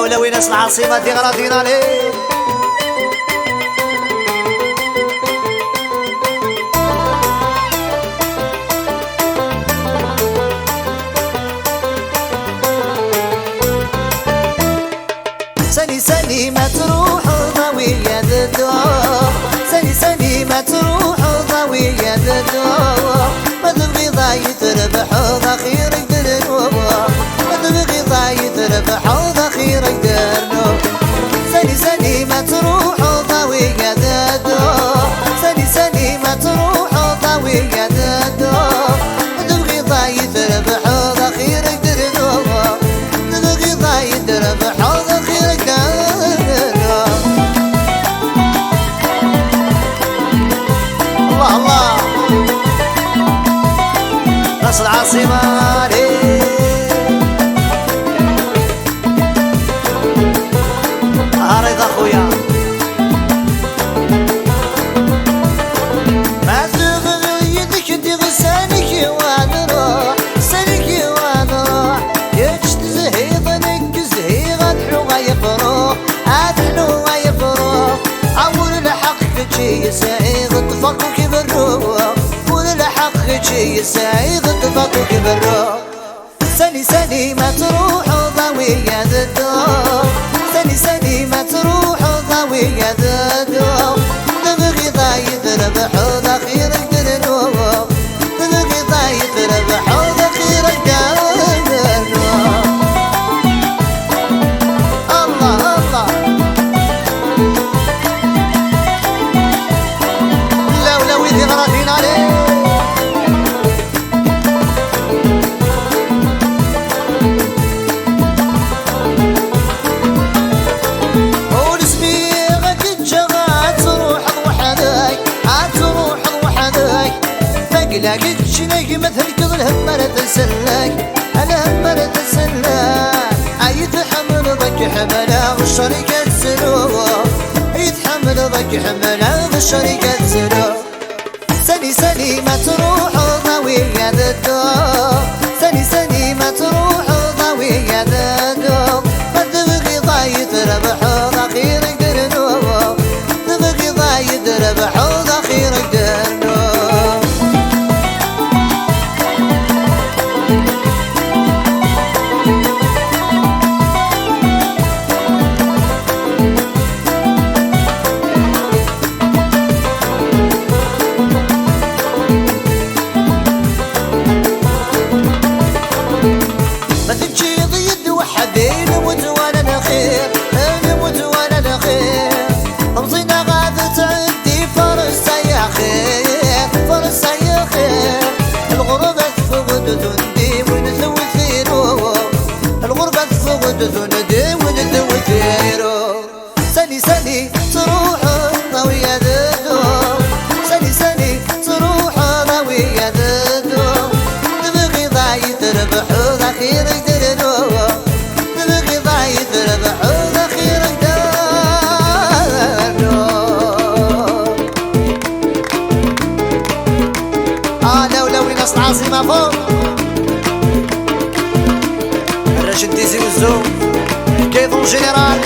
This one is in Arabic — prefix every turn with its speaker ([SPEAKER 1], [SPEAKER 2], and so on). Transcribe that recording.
[SPEAKER 1] لولوي ناس العاصمة دي غراضينا ليه. سني سني ما تروح ضوية الدور، سني سني ما تروح ضوية الدور، ما تبغي ضايع تربح ضخير يقدر نور، ما تبغي ضايع تربح ضخير يقدر نور. سني سني ما تروح ضوية الدور، سني سني ما تروح ضوية الدور، ما تبغي ضايع تربح ضخير يقدر نور، ما تبغي ضايع تربح ضخير يقدر. الله ناس العاصمة عريض اخويا ما تغلي يدك تغسانك ونروح سالك ونروح يجت زهيض نكز هي غدحو غيفروح عدحو غيفروح عول الحق كتشي سعيد طفق كبروح والحق كتشي سعيد طفق كبروح. سني سني ما تروح ضوية الدور، سني سني ما تروح ضوية الدور، تبغي ضايع تربح ضخير يقدر نور، تبغي ضايع تربح ضخير يقدر نور. الله الله لا ويدي غراضين عليه. لكن شنك مثل كل همرة تسلك الهمرة تسلك يتحمل ضك حمله والشركة تسلوه، يتحمل ضك حمله والشركة تسلوه. سني سني ما تروح ضوية الدور، سني سني ما تروح ضوية الدور، ما تبغي ضايع تربح ضخير يقدر نور، تبغي ضايع تربح ضخير يقدر نور. سني سني تروح ضوية الدور، سني سني تروح ضوية الدور، تبغي ضايع تربح ضخير يقدر نور، تبغي ضايع تربح ضخير يقدر نور. لولوي ناس العاصمة فوق الراشد ديزي والزوم كيفون جينيرال.